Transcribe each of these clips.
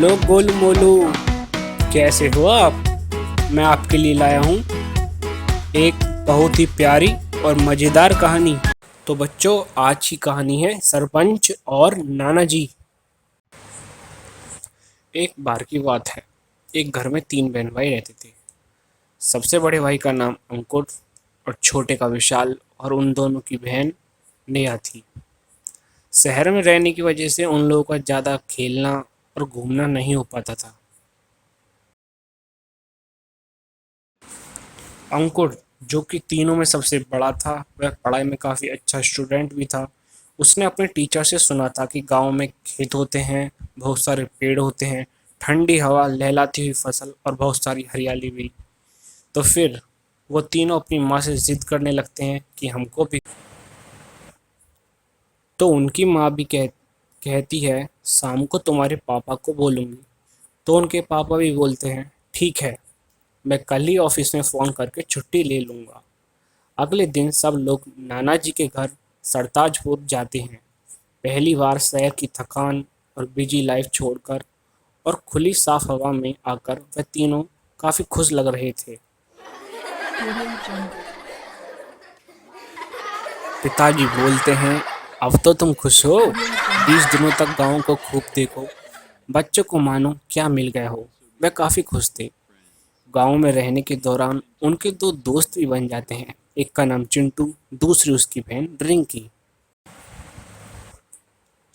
Hello Golu Molu, कैसे हो आप। मैं आपके लिए लाया हूँ एक बहुत ही प्यारी और मज़ेदार कहानी। तो बच्चों, आज की कहानी है सरपंच और नाना जी। एक बार की बात है, एक घर में 3 बहन भाई रहते थे। सबसे बड़े भाई का नाम अंकुर और छोटे का विशाल, और उन दोनों की बहन नेहा थी। शहर में रहने की वजह से उन लोगों का ज़्यादा खेलना और घूमना नहीं हो पाता था। अंकुर, जो कि तीनों में सबसे बड़ा था, वह पढ़ाई में काफ़ी अच्छा स्टूडेंट भी था। उसने अपने टीचर से सुना था कि गांव में खेत होते हैं, बहुत सारे पेड़ होते हैं, ठंडी हवा, लहलाती हुई फसल और बहुत सारी हरियाली भी। तो फिर वो तीनों अपनी माँ से जिद करने लगते हैं कि हमको भी। तो उनकी माँ भी कहती है, शाम को तुम्हारे पापा को बोलूँगी। तो उनके पापा भी बोलते हैं, ठीक है, मैं कल ही ऑफिस में फ़ोन करके छुट्टी ले लूँगा। अगले दिन सब लोग नाना जी के घर सरताजपुर जाते हैं। पहली बार शहर की थकान और बिजी लाइफ छोड़कर और खुली साफ हवा में आकर वह तीनों काफ़ी खुश लग रहे थे। पिताजी बोलते हैं, अब तो तुम खुश हो। 20 दिनों तक गांव को खूब देखो, बच्चों को मानो क्या मिल गया हो। वह काफ़ी खुश थे। गांव में रहने के दौरान उनके 2 दोस्त भी बन जाते हैं। एक का नाम चिंटू, दूसरी उसकी बहन रिंकी।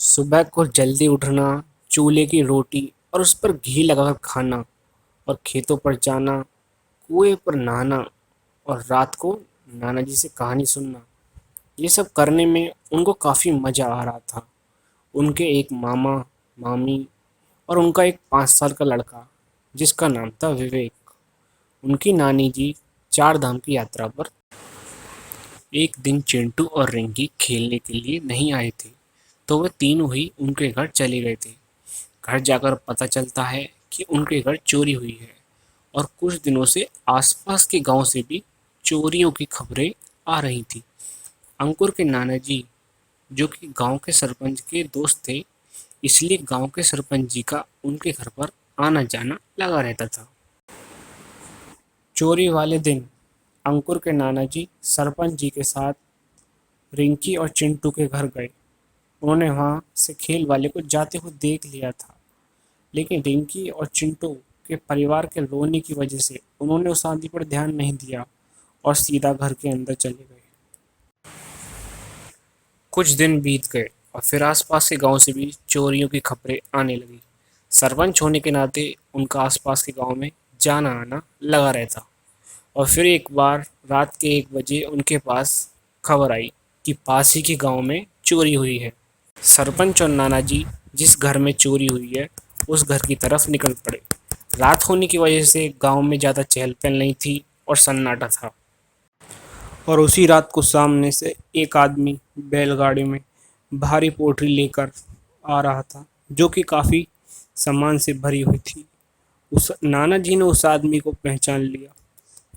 सुबह को जल्दी उठना, चूल्हे की रोटी और उस पर घी लगाकर खाना, और खेतों पर जाना, कुएं पर नहाना, और रात को नाना जी से कहानी सुनना। ये सब करने में उनको काफ़ी मज़ा आ रहा था। उनके एक मामा, मामी और उनका एक 5 साल का लड़का, जिसका नाम था विवेक। उनकी नानी जी 4 धाम की यात्रा पर। एक दिन चिंटू और रिंकी खेलने के लिए नहीं आए थे, तो वे तीनों ही उनके घर चले गए थे। घर जाकर पता चलता है कि उनके घर चोरी हुई है, और कुछ दिनों से आसपास के गांव से भी चोरियों की खबरें आ रही थी। अंकुर के नाना जी, जो कि गांव के सरपंच के दोस्त थे, इसलिए गांव के सरपंच जी का उनके घर पर आना जाना लगा रहता था। चोरी वाले दिन अंकुर के नाना जी सरपंच जी के साथ रिंकी और चिंटू के घर गए। उन्होंने वहां से खेल वाले को जाते हुए देख लिया था, लेकिन रिंकी और चिंटू के परिवार के रोने की वजह से उन्होंने उस आदमी पर ध्यान नहीं दिया और सीधा घर के अंदर चले गए। कुछ दिन बीत गए और फिर आसपास के गांव से भी चोरियों की खबरें आने लगी। सरपंच होने के नाते उनका आसपास के गांव में जाना आना लगा रहता। और फिर एक बार रात के 1 बजे उनके पास खबर आई कि पास ही के गांव में चोरी हुई है। सरपंच और नाना जी जिस घर में चोरी हुई है, उस घर की तरफ निकल पड़े। रात होने की वजह से गांव में ज़्यादा चहल पहल नहीं थी और सन्नाटा था। और उसी रात को सामने से एक आदमी बैलगाड़ी में भारी पोटली लेकर आ रहा था, जो कि काफ़ी सामान से भरी हुई थी। उस नाना जी ने उस आदमी को पहचान लिया।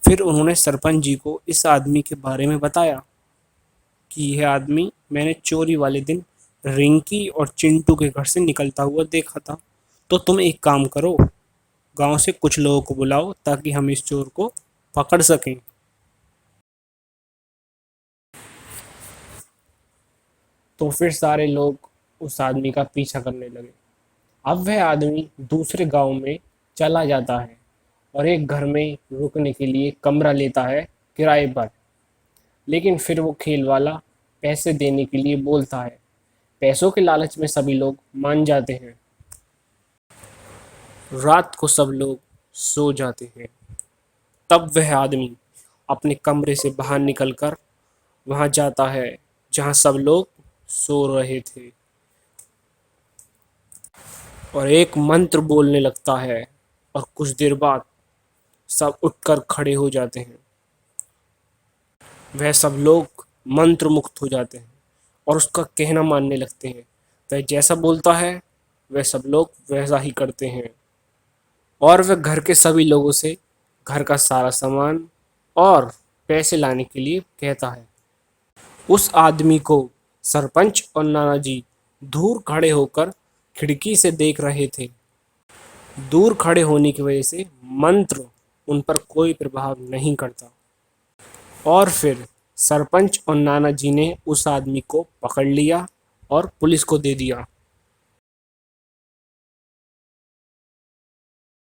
फिर उन्होंने सरपंच जी को इस आदमी के बारे में बताया कि यह आदमी मैंने चोरी वाले दिन रिंकी और चिंटू के घर से निकलता हुआ देखा था। तो तुम एक काम करो, गांव से कुछ लोगों को बुलाओ ताकि हम इस चोर को पकड़ सकें। तो फिर सारे लोग उस आदमी का पीछा करने लगे। अब वह आदमी दूसरे गांव में चला जाता है और एक घर में रुकने के लिए कमरा लेता है किराए पर। लेकिन फिर वो खेल वाला पैसे देने के लिए बोलता है। पैसों के लालच में सभी लोग मान जाते हैं। रात को सब लोग सो जाते हैं। तब वह आदमी अपने कमरे से बाहर निकलकर वहां जाता है जहां सब लोग सो रहे थे, और एक मंत्र बोलने लगता है। और कुछ देर बाद सब उठकर खड़े हो जाते हैं। वह सब लोग मंत्र मुक्त हो जाते हैं और उसका कहना मानने लगते हैं। वह जैसा बोलता है, वह सब लोग वैसा ही करते हैं। और वह घर के सभी लोगों से घर का सारा सामान और पैसे लाने के लिए कहता है। उस आदमी को सरपंच और नाना जी दूर खड़े होकर खिड़की से देख रहे थे। दूर खड़े होने की वजह से मंत्र उन पर कोई प्रभाव नहीं करता। और फिर सरपंच और नाना जी ने उस आदमी को पकड़ लिया और पुलिस को दे दिया।